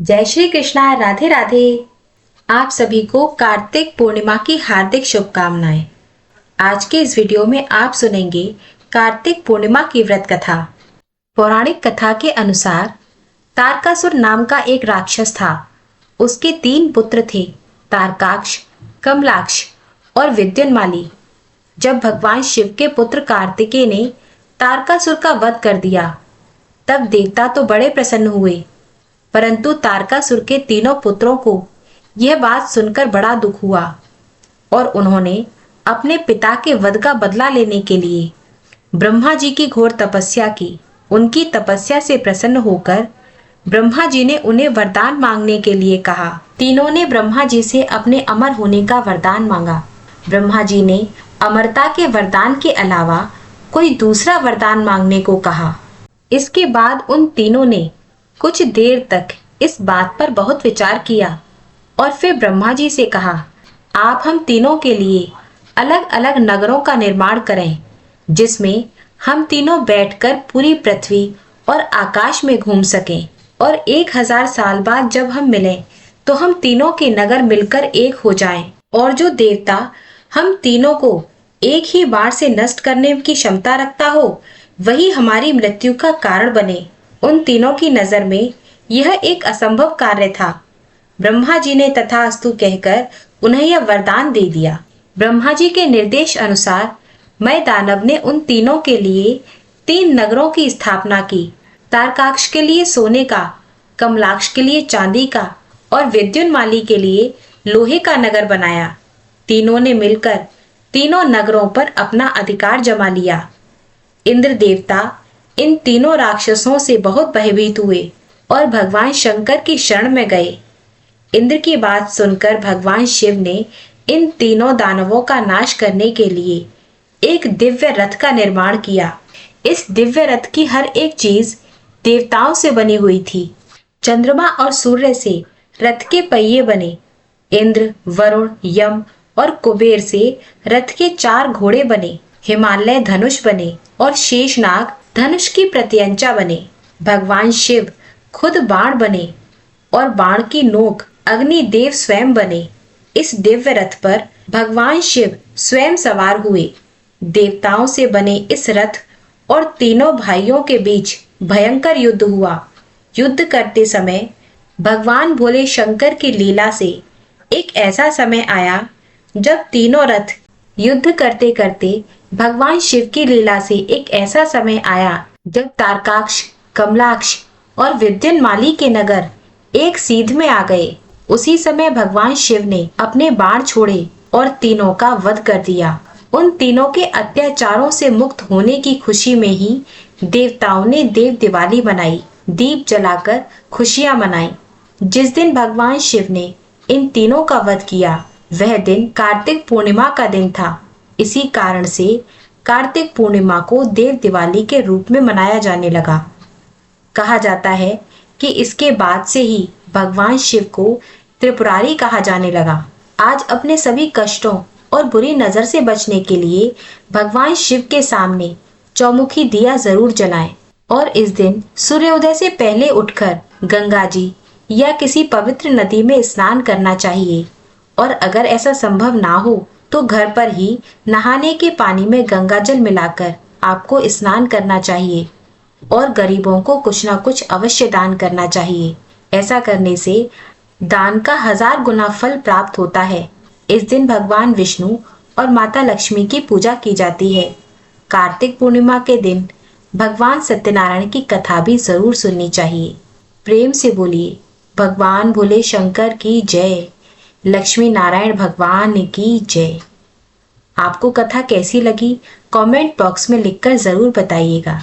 जय श्री कृष्णा। राधे राधे। आप सभी को कार्तिक पूर्णिमा की हार्दिक शुभकामनाएं। आज के इस वीडियो में आप सुनेंगे कार्तिक पूर्णिमा की व्रत कथा। पौराणिक कथा के अनुसार तारकासुर नाम का एक राक्षस था। उसके 3 पुत्र थे, तारकाक्ष, कमलाक्ष और विद्युन्माली। जब भगवान शिव के पुत्र कार्तिकेय ने तारकासुर का वध कर दिया, तब देवता तो बड़े प्रसन्न हुए, परंतु तारकासुर के 3 पुत्रों को यह बात सुनकर बड़ा दुख हुआ और उन्होंने अपने पिता के वध का बदला लेने के लिए ब्रह्मा जी की घोर तपस्या की। उनकी तपस्या से प्रसन्न होकर ब्रह्मा जी ने उन्हें वरदान मांगने के लिए कहा। तीनों ने ब्रह्मा जी से अपने अमर होने का वरदान मांगा। ब्रह्मा जी ने अमरता के वरदान के अलावा कोई दूसरा वरदान मांगने को कहा। इसके बाद उन तीनों ने कुछ देर तक इस बात पर बहुत विचार किया और फिर ब्रह्मा जी से कहा, आप हम तीनों के लिए अलग अलग नगरों का निर्माण करें, जिसमें हम तीनों बैठकर पूरी पृथ्वी और आकाश में घूम सकें, और 1000 साल बाद जब हम मिलें तो हम तीनों के नगर मिलकर एक हो जाएं, और जो देवता हम तीनों को एक ही बार से नष्ट करने की क्षमता रखता हो, वही हमारी मृत्यु का कारण बने। उन तीनों की नजर में यह एक असंभव कार्य था। ब्रह्मा जी ने तथास्तु कहकर उन्हें यह वरदान दे दिया। ब्रह्मा जी के निर्देश अनुसार मैं दानव ने उन तीनों के लिए 3 नगरों की स्थापना की। तारकाक्ष के लिए सोने का, कमलाक्ष के लिए चांदी का और विद्युन्माली के लिए लोहे का नगर बनाया। तीनों ने मिलकर तीनों नगरों पर अपना अधिकार जमा लिया। इंद्र देवता इन तीनों राक्षसों से बहुत भयभीत हुए और भगवान शंकर की शरण में गए। इंद्र की बात सुनकर भगवान शिव ने इन तीनों दानवों का नाश करने के लिए एक दिव्य रथ का निर्माण किया। इस दिव्य रथ की हर एक चीज देवताओं से बनी हुई थी। चंद्रमा और सूर्य से रथ के पहिए बने। इंद्र, वरुण, यम और कुबेर से रथ के 4 घोड़े बने। हिमालय धनुष बने और शेषनाग धनुष की प्रत्यंचा बने। भगवान शिव खुद बाण बने और बाण की नोक अग्निदेव स्वयं बने। इस दिव्य रथ पर भगवान शिव स्वयं सवार हुए। देवताओं से बने इस रथ और तीनों भाइयों के बीच भयंकर युद्ध हुआ। युद्ध करते समय भगवान भोले शंकर की लीला से एक ऐसा समय आया जब तीनों रथ युद्ध करते करते भगवान शिव की लीला से एक ऐसा समय आया जब तारकाक्ष, कमलाक्ष और विद्युन्माली के नगर एक सीध में आ गए। उसी समय भगवान शिव ने अपने बाण छोड़े और तीनों का वध कर दिया। उन तीनों के अत्याचारों से मुक्त होने की खुशी में ही देवताओं ने देव दिवाली मनाई, दीप जलाकर खुशियां मनाई। जिस दिन भगवान शिव ने इन तीनों का वध किया, वह दिन कार्तिक पूर्णिमा का दिन था। इसी कारण से कार्तिक पूर्णिमा को देव दिवाली के रूप में मनाया जाने लगा। कहा जाता है कि इसके बाद से ही भगवान शिव को त्रिपुरारी कहा जाने लगा। आज अपने सभी कष्टों और बुरी नजर से बचने के लिए भगवान शिव के सामने चौमुखी दिया जरूर जलाएं, और इस दिन सूर्योदय से पहले उठकर गंगा जी या किसी पवित्र नदी में स्नान करना चाहिए, और अगर ऐसा संभव ना हो तो घर पर ही नहाने के पानी में गंगा जल मिलाकर आपको स्नान करना चाहिए, और गरीबों को कुछ ना कुछ अवश्य दान करना चाहिए। ऐसा करने से दान का 1000 गुना फल प्राप्त होता है। इस दिन भगवान विष्णु और माता लक्ष्मी की पूजा की जाती है। कार्तिक पूर्णिमा के दिन भगवान सत्यनारायण की कथा भी जरूर सुननी चाहिए। प्रेम से बोलिए भगवान भोले शंकर की जय, लक्ष्मी नारायण भगवान की जय। आपको कथा कैसी लगी कमेंट बॉक्स में लिखकर जरूर बताइएगा।